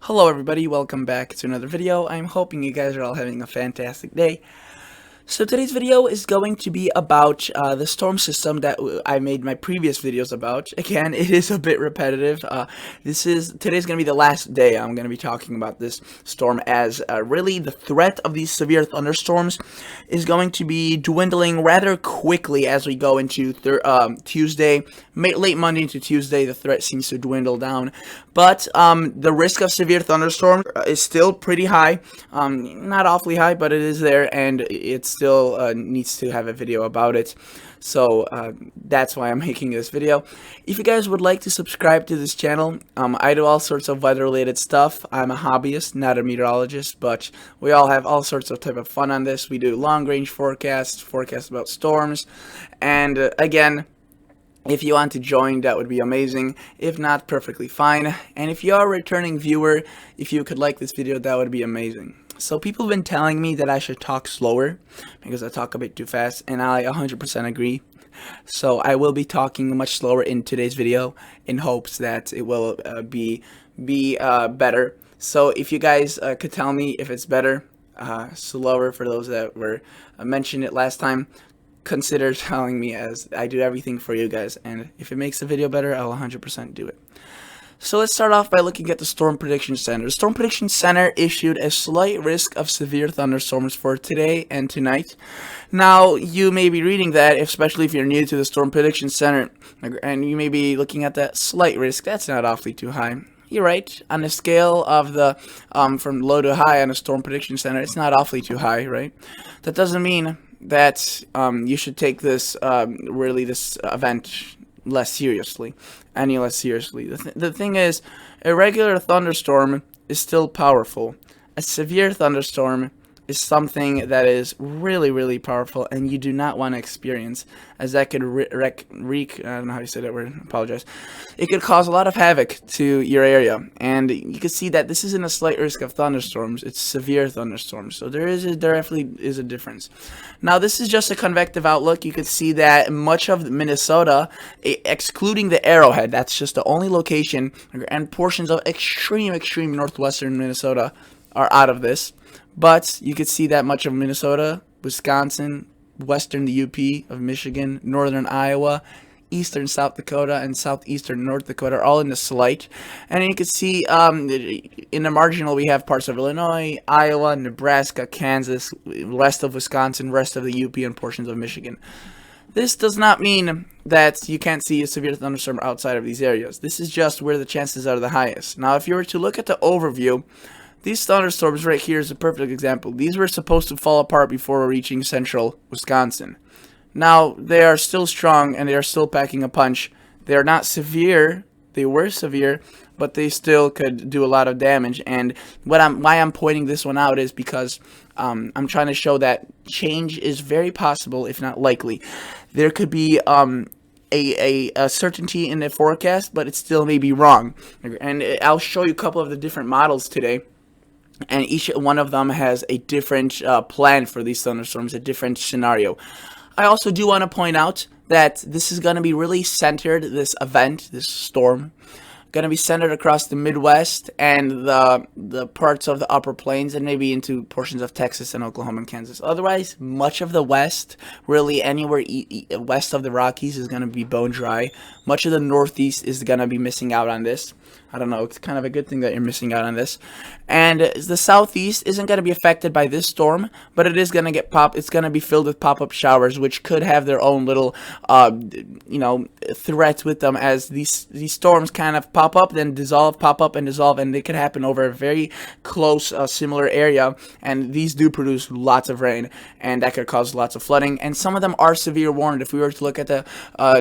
Hello everybody, welcome back to another video. I'm hoping you guys are all having a fantastic day. So today's video is going to be about the storm system that I made my previous videos about. Again, it is a bit repetitive. Today's going to be the last day I'm going to be talking about this storm, as really the threat of these severe thunderstorms is going to be dwindling rather quickly as we go into Tuesday, late Monday into Tuesday. The threat seems to dwindle down, but the risk of severe thunderstorms is still pretty high. Not awfully high, but it is there, and it still needs to have a video about it. So that's why I'm making this video. If you guys would like to subscribe to this channel, I do all sorts of weather-related stuff. I'm a hobbyist, not a meteorologist, but we all have all sorts of type of fun on this. We do long-range forecasts about storms, and again, if you want to join, that would be amazing. If not, perfectly fine. And if you are a returning viewer, if you could like this video, that would be amazing. So people have been telling me that I should talk slower because I talk a bit too fast, and I 100% agree. So I will be talking much slower in today's video in hopes that it will be better. So if you guys could tell me if it's better, slower for those that were mentioned it last time, consider telling me, as I do everything for you guys, and if it makes the video better, I'll 100% do it. So let's start off by looking at the Storm Prediction Center. The Storm Prediction Center issued a slight risk of severe thunderstorms for today and tonight. Now, you may be reading that, especially if you're new to the Storm Prediction Center, and you may be looking at that slight risk. That's not awfully too high. You're right. On the scale of the from low to high on the Storm Prediction Center, it's not awfully too high, right? That doesn't mean that you should take this this event less seriously, any less seriously. The thing is, a regular thunderstorm is still powerful. A severe thunderstorm is something that is really powerful, and you do not want to experience, as that could I don't know how you say that word, apologize. It could cause a lot of havoc to your area, and you can see that this isn't a slight risk of thunderstorms, it's severe thunderstorms, so there definitely is a difference. Now, this is just a convective outlook. You can see that much of Minnesota, excluding the Arrowhead, that's just the only location, and portions of extreme northwestern Minnesota are out of this. But you could see that much of Minnesota, Wisconsin, western the UP of Michigan, northern Iowa, eastern South Dakota, and southeastern North Dakota are all in the slight. And you can see in the marginal we have parts of Illinois, Iowa, Nebraska, Kansas, rest of Wisconsin, rest of the UP, and portions of Michigan. This does not mean that you can't see a severe thunderstorm outside of these areas. This is just where the chances are the highest. Now, if you were to look at the overview, these thunderstorms right here is a perfect example. These were supposed to fall apart before reaching central Wisconsin. Now, they are still strong and they are still packing a punch. They are not severe. They were severe, but they still could do a lot of damage. And why I'm pointing this one out is because I'm trying to show that change is very possible, if not likely. There could be a certainty in the forecast, but it still may be wrong. And I'll show you a couple of the different models today. And each one of them has a different plan for these thunderstorms, a different scenario. I also do want to point out that this is going to be really centered, this event, this storm, going to be centered across the Midwest and the parts of the upper plains, and maybe into portions of Texas and Oklahoma and Kansas. Otherwise, much of the West, really anywhere west of the Rockies, is going to be bone dry. Much of the Northeast is going to be missing out on this. I don't know, it's kind of a good thing that you're missing out on this. And the Southeast isn't going to be affected by this storm, but it is going to it's going to be filled with pop-up showers, which could have their own little, threats with them, as these storms kind of pop up, then dissolve, pop up and dissolve, and they could happen over a very close, similar area, and these do produce lots of rain, and that could cause lots of flooding, and some of them are severe warned. If we were to look at the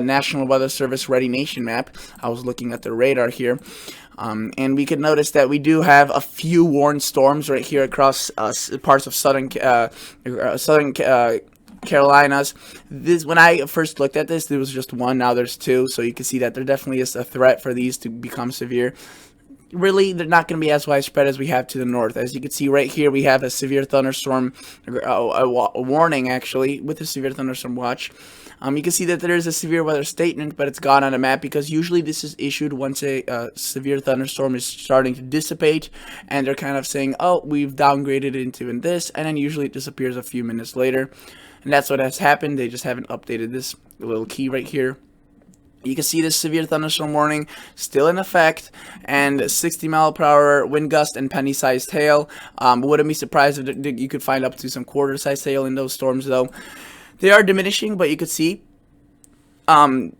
National Weather Service Ready Nation map, I was looking at the radar here, and we could notice that we do have a few warned storms right here across parts of southern Carolinas. When I first looked at this, there was just one. Now there's two, so you can see that there definitely is a threat for these to become severe. really, they're not going to be as widespread as we have to the north. As you can see right here, we have a severe thunderstorm, a warning actually, with a severe thunderstorm watch. You can see that there is a severe weather statement, but it's gone on a map because usually this is issued once a severe thunderstorm is starting to dissipate, and they're kind of saying, oh, we've downgraded it into this, and then usually it disappears a few minutes later. And that's what has happened. They just haven't updated this little key right here. You can see this severe thunderstorm warning still in effect, and 60-mile-per-hour wind gust and penny-sized hail. Wouldn't be surprised if you could find up to some quarter-sized hail in those storms, though. They are diminishing, but you could see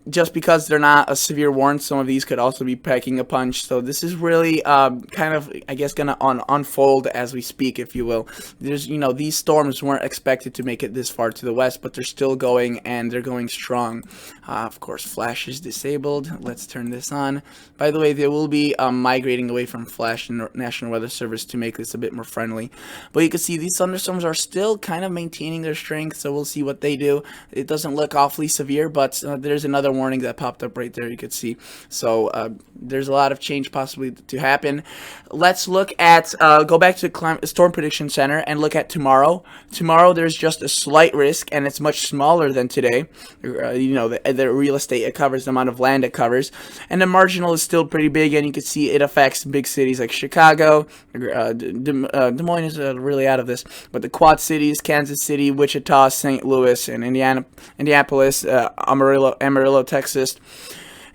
just because they're not a severe warning, some of these could also be packing a punch. So this is really kind of, I guess, gonna unfold as we speak, if you will. There's, these storms weren't expected to make it this far to the west, but they're still going, and they're going strong. Of course, flash is disabled. Let's turn this on. By the way, they will be migrating away from flash and National Weather Service to make this a bit more friendly. But you can see these thunderstorms are still kind of maintaining their strength, so we'll see what they do. It doesn't look awfully severe, but there's another warning that popped up right there, you could see. So there's a lot of change possibly to happen. Let's look at, go back to the Storm Prediction Center and look at tomorrow. Tomorrow there's just a slight risk, and it's much smaller than today. The real estate it covers, the amount of land it covers. And the marginal is still pretty big, and you can see it affects big cities like Chicago. Des Moines is really out of this. But the Quad Cities, Kansas City, Wichita, St. Louis, and Indianapolis, Amarillo, Texas,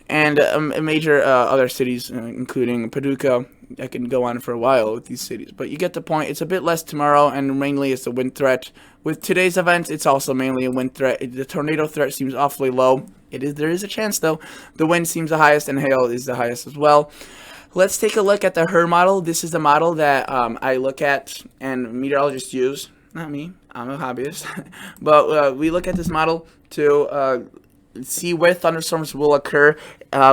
and major other cities, including Paducah. I can go on for a while with these cities, but you get the point. It's a bit less tomorrow, and mainly it's a wind threat. With today's event, it's also mainly a wind threat. The tornado threat seems awfully low. There is a chance, though. The wind seems the highest, and hail is the highest as well. Let's take a look at the HRRR model. This is the model that I look at and meteorologists use. Not me. I'm a hobbyist. But we look at this model to see where thunderstorms will occur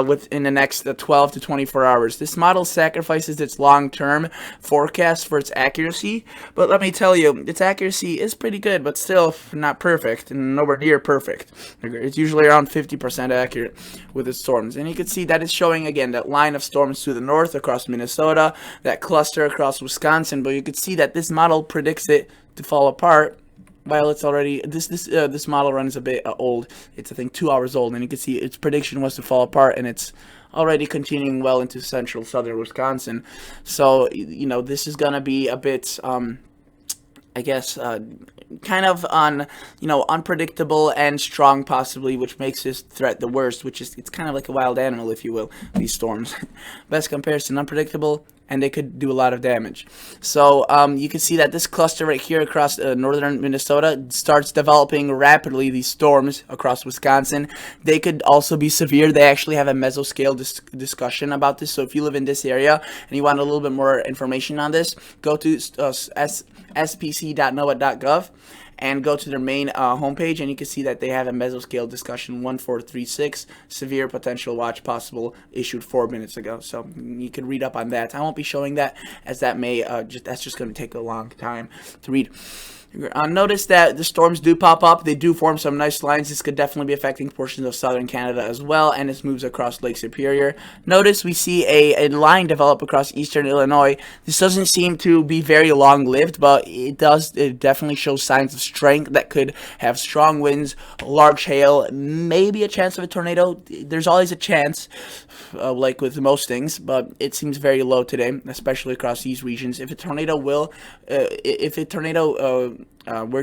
within the next 12 to 24 hours. This model sacrifices its long-term forecast for its accuracy, but let me tell you, its accuracy is pretty good, but still not perfect, and nowhere near perfect. It's usually around 50% accurate with its storms, and you can see that it's showing, again, that line of storms to the north across Minnesota, that cluster across Wisconsin, but you can see that this model predicts it to fall apart. While it's already, this model run is a bit old. It's, I think, 2 hours old, and you can see its prediction was to fall apart, and it's already continuing well into central southern Wisconsin. So, this is gonna be a bit, I guess, kind of unpredictable and strong possibly, which makes this threat the worst, which is, it's kind of like a wild animal, if you will, these storms. Best comparison, unpredictable, and they could do a lot of damage. So you can see that this cluster right here across northern Minnesota starts developing rapidly, these storms across Wisconsin. They could also be severe. They actually have a mesoscale discussion about this. So if you live in this area and you want a little bit more information on this, go to spc.noaa.gov and go to their main homepage, and you can see that they have a mesoscale discussion 1436, severe potential watch possible, issued 4 minutes ago. So you can read up on that. I won't be showing that, as that may that's just going to take a long time to read. Notice that the storms do pop up. They do form some nice lines. This could definitely be affecting portions of southern Canada as well, and this moves across Lake Superior. Notice we see a line develop across eastern Illinois. This doesn't seem to be very long-lived, but it definitely shows signs of strength that could have strong winds, large hail, maybe a chance of a tornado. There's always a chance, like with most things, but it seems very low today, especially across these regions. If a tornado were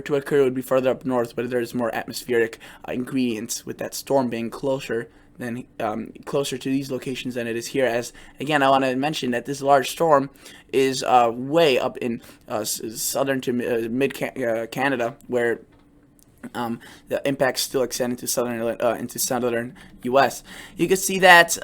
to occur, it would be further up north, but there's more atmospheric ingredients with that storm being closer to these locations than it is here. As again, I want to mention that this large storm is way up in southern to mid Canada, where the impacts still extend into southern U.S. You can see that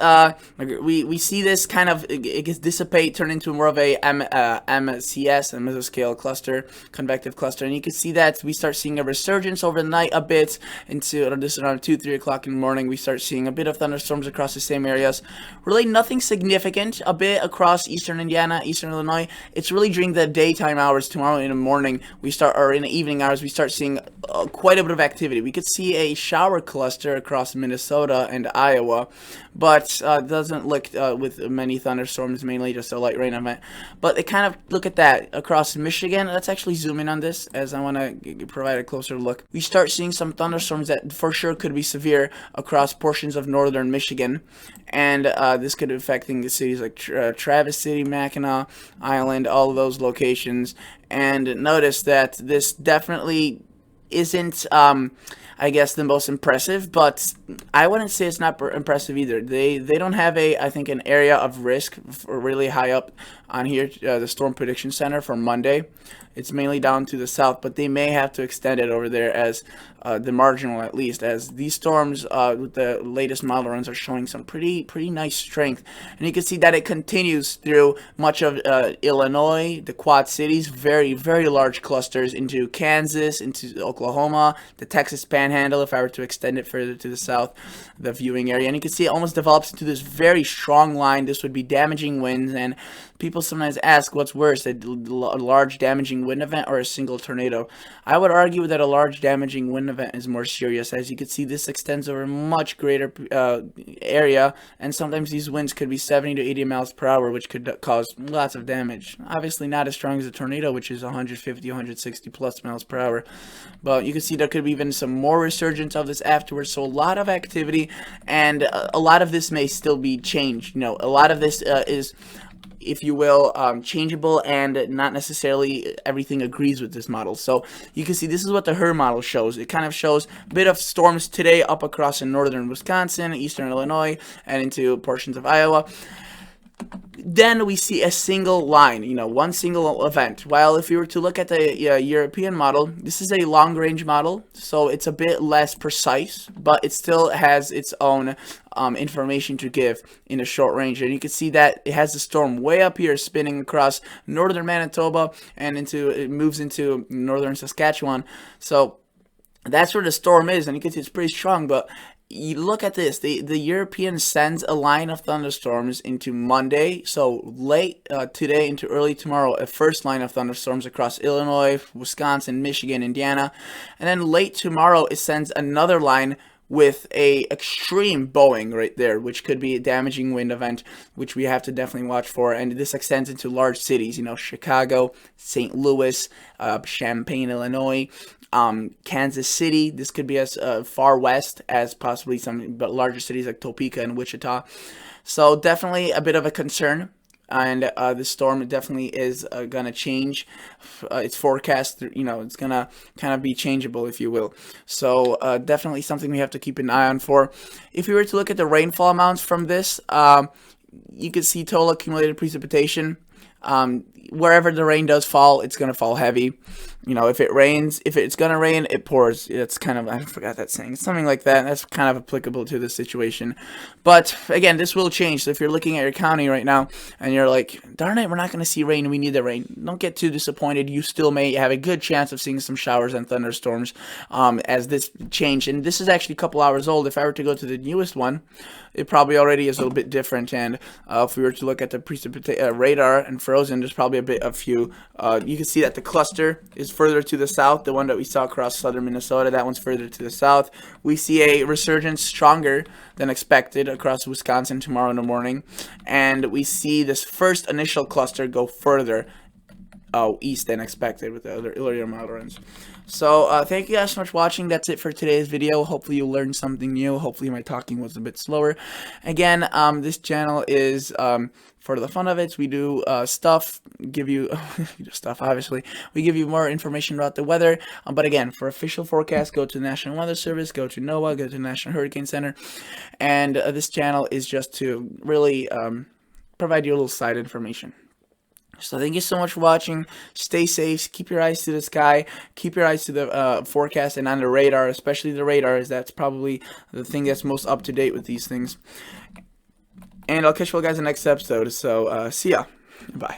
we see this kind of it gets dissipate, turn into more of a MCS, a mesoscale cluster, convective cluster, and you can see that we start seeing a resurgence over the night a bit into this around 2-3 o'clock in the morning. We start seeing a bit of thunderstorms across the same areas. Really nothing significant. A bit across eastern Indiana, eastern Illinois. It's really during the daytime hours tomorrow in the morning or in the evening hours we start seeing quite quite a bit of activity. We could see a shower cluster across Minnesota and Iowa, but doesn't look with many thunderstorms, mainly just a light rain event. But they kind of look at that across Michigan. Let's actually zoom in on this, as I want to provide a closer look. We start seeing some thunderstorms that for sure could be severe across portions of northern Michigan, and this could be affecting the cities like Traverse City, Mackinac Island, all of those locations. And notice that this definitely isn't I guess the most impressive, but I wouldn't say it's not impressive either. They don't have I think an area of risk for really high up on here, the Storm Prediction Center for Monday. It's mainly down to the south, but they may have to extend it over there as the marginal, at least, as these storms with the latest model runs are showing some pretty nice strength. And you can see that it continues through much of Illinois, the Quad Cities, very large clusters into Kansas, into Oklahoma, the Texas Panhandle, if I were to extend it further to the south, the viewing area. And you can see it almost develops into this very strong line. This would be damaging winds, and people sometimes ask what's worse, a large damaging wind event or a single tornado. I would argue that a large damaging wind event is more serious. As you can see, this extends over a much greater area, and sometimes these winds could be 70 to 80 miles per hour, which could cause lots of damage. Obviously not as strong as a tornado, which is 150, 160 plus miles per hour, but you can see there could be even some more resurgence of this afterwards. So a lot of activity, and a lot of this may still be changed. You know, a lot of this is, if you will, changeable, and not necessarily everything agrees with this model. So you can see this is what the HRRR model shows. It kind of shows a bit of storms today up across in northern Wisconsin, eastern Illinois, and into portions of Iowa. Then we see a single line, you know, one single event. While if you were to look at the European model, this is a long-range model, so it's a bit less precise, but it still has its own information to give in a short range. And you can see that it has the storm way up here spinning across northern Manitoba, and it moves into northern Saskatchewan. So that's where the storm is, and you can see it's pretty strong. But you look at this, the European sends a line of thunderstorms into Monday, so late today into early tomorrow, a first line of thunderstorms across Illinois, Wisconsin, Michigan, Indiana, and then late tomorrow it sends another line with a extreme bowing right there, which could be a damaging wind event, which we have to definitely watch for. And this extends into large cities, you know, Chicago, St. Louis, Champaign, Illinois, Kansas City. This could be as far west as possibly some larger cities like Topeka and Wichita. So definitely a bit of a concern. And the storm definitely is going to change its forecast. You know, it's going to kind of be changeable, if you will. So definitely something we have to keep an eye on for. If we were to look at the rainfall amounts from this, you can see total accumulated precipitation. Wherever the rain does fall, it's going to fall heavy. You know, if it rains, if it's going to rain, it pours. It's kind of, I forgot that saying, something like that. That's kind of applicable to this situation. But again, this will change. So if you're looking at your county right now and you're like, darn it, we're not going to see rain, we need the rain, don't get too disappointed. You still may have a good chance of seeing some showers and thunderstorms as this change. And this is actually a couple hours old. If I were to go to the newest one, it probably already is a little bit different. And if we were to look at the radar and frozen, there's probably a few. You can see that the cluster is further to the south. The one that we saw across southern Minnesota, that one's further to the south. We see a resurgence stronger than expected across Wisconsin tomorrow in the morning. And we see this first initial cluster go further east than expected with the other earlier model runs. So thank you guys so much for watching. That's it for today's video. Hopefully you learned something new. Hopefully my talking was a bit slower. Again, this channel is for the fun of it. We do stuff, give you stuff, obviously. We give you more information about the weather. But again, for official forecast, go to the National Weather Service, go to NOAA, go to the National Hurricane Center. And this channel is just to really provide you a little side information. So thank you so much for watching. Stay safe. Keep your eyes to the sky. Keep your eyes to the forecast and on the radar, especially the radar, as that's probably the thing that's most up to date with these things. And I'll catch you all guys in the next episode. So see ya. Bye.